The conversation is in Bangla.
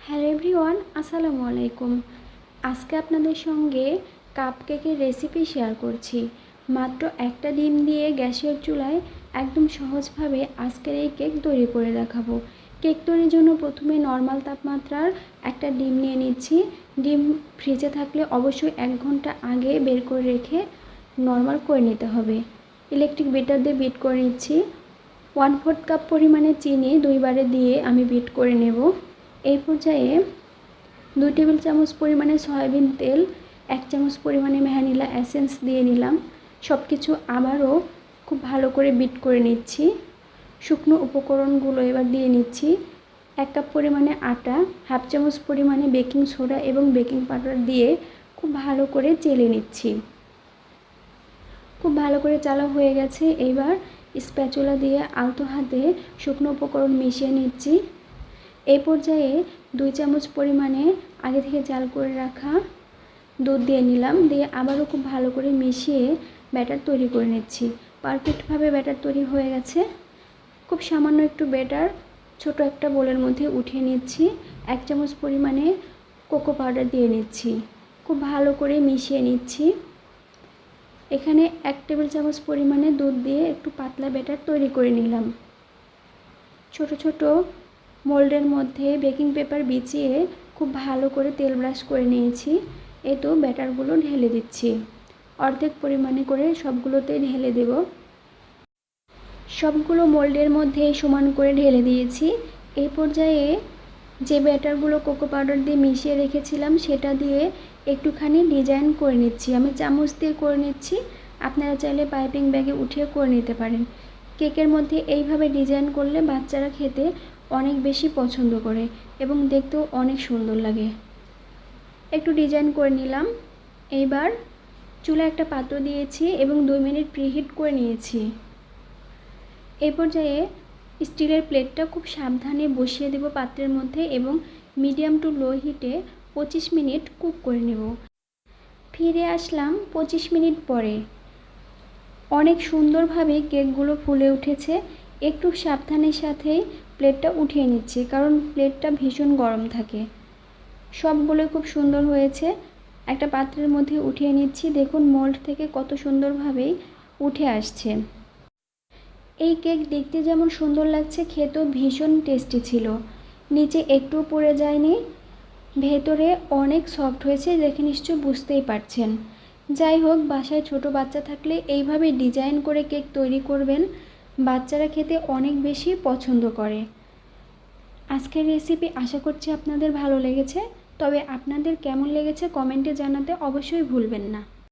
হ্যালো এভরিওয়ান, আসসালামু আলাইকুম। আজকে আপনাদের সঙ্গে কাপ কেকের রেসিপি শেয়ার করছি। মাত্র একটা ডিম দিয়ে গ্যাসের চুলায় একদম সহজভাবে আজকের এই কেক তৈরি করে দেখাবো। কেক তৈরির জন্য প্রথমে নর্মাল তাপমাত্রার একটা ডিম নিয়ে নিচ্ছি। ডিম ফ্রিজে থাকলে অবশ্যই 1 ঘন্টা আগে বের করে রেখে নর্মাল করে নিতে হবে। ইলেকট্রিক বিটার দিয়ে বিট করে নিচ্ছি। 1/4 কাপ পরিমাণে চিনি 2 বারে দিয়ে আমি বিট করে নেব। এই পর্যায়ে 2 টেবিল চামচ পরিমাণে সয়াবিন তেল, 1 চামচ পরিমাণে ভ্যানিলা এসেন্স দিয়ে নিলাম। সব কিছু আবারও খুব ভালো করে বিট করে নিচ্ছি। শুকনো উপকরণগুলো এবার দিয়ে নিচ্ছি। 1 কাপ পরিমাণে আটা, 1/2 চামচ পরিমাণে বেকিং সোডা এবং বেকিং পাউডার দিয়ে খুব ভালো করে চেলে নিচ্ছি। খুব ভালো করে চালা হয়ে গেছে। এবার স্প্যাচুলা দিয়ে আলতো হাতে শুকনো উপকরণ মিশিয়ে নিচ্ছি। এই পর্যায়ে 2 চামচ পরিমাণে আগে থেকে জাল করে রাখা দুধ দিয়ে নিলাম। দিয়ে আবারও খুব ভালো করে মিশিয়ে ব্যাটার তৈরি করে নিচ্ছি। পারফেক্টভাবে ব্যাটার তৈরি হয়ে গেছে। খুব সামান্য একটু ব্যাটার ছোট একটা বোলের মধ্যে উঠিয়ে নিচ্ছি। 1 চামচ পরিমাণে কোকো পাউডার দিয়ে নিচ্ছি। খুব ভালো করে মিশিয়ে নিচ্ছি। এখানে 1 টেবিল চামচ পরিমাণে দুধ দিয়ে একটু পাতলা ব্যাটার তৈরি করে নিলাম। ছোট ছোট মোল্ডের মধ্যে বেকিং পেপার বিছিয়ে খুব ভালো করে তেল ব্রাশ করে নিয়েছি। এই তো ব্যাটারগুলো ঢেলে দিচ্ছি। অর্ধেক পরিমাণে করে সবগুলোতে ঢেলে দেব। সবগুলো মোল্ডের মধ্যে সমান করে ঢেলে দিয়েছি। এই পর্যায়ে যে ব্যাটারগুলো কোকো পাউডার দিয়ে মিশিয়ে রেখেছিলাম সেটা দিয়ে একটুখানি ডিজাইন করে নিচ্ছি। আমি চামচ দিয়ে করে নিচ্ছি, আপনারা চাইলে পাইপিং ব্যাগে উঠিয়ে করে নিতে পারেন। কেকের মধ্যে এইভাবে ডিজাইন করলে বাচ্চারা খেতে অনেক বেশি পছন্দ করে এবং দেখতেও অনেক সুন্দর লাগে। একটু ডিজাইন করে নিলাম। এইবার চুলায় একটা পাত্র দিয়েছি এবং 2 মিনিট প্রিহিট করে নিয়েছি। এই পর্যায়ে স্টিলের প্লেটটা খুব সাবধানে বসিয়ে দেব পাত্রের মধ্যে এবং মিডিয়াম টু লো হিটে 25 মিনিট কুক করে নেব। ফিরে আসলাম 25 মিনিট পরে। অনেক সুন্দরভাবে কেকগুলো ফুলে উঠেছে। একটু সাবধানের সাথেই প্লেটটা উঠিয়ে নিচ্ছি, কারণ প্লেটটা ভীষণ গরম থাকে। সবগুলো খুব সুন্দর হয়েছে। একটা পাত্রের মধ্যে উঠিয়ে নিচ্ছি। দেখুন মোল্ড থেকে কত সুন্দরভাবেই উঠে আসছে। এই কেক দেখতে যেমন সুন্দর লাগছে, খেতেও ভীষণ টেস্টি ছিল। নিচে একটু পড়ে যায়নি, ভেতরে অনেক সফট হয়েছে, দেখে নিশ্চয়ই বুঝতেই পারছেন। যাই হোক, বাসায় ছোট বাচ্চা থাকলে এইভাবে ডিজাইন করে কেক তৈরি করবেন, বাচ্চারা খেতে অনেক বেশি পছন্দ করে। আজকের রেসিপি আশা করছি আপনাদের ভালো লেগেছে। তবে আপনাদের কেমন লেগেছে কমেন্টে জানাতে অবশ্যই ভুলবেন না।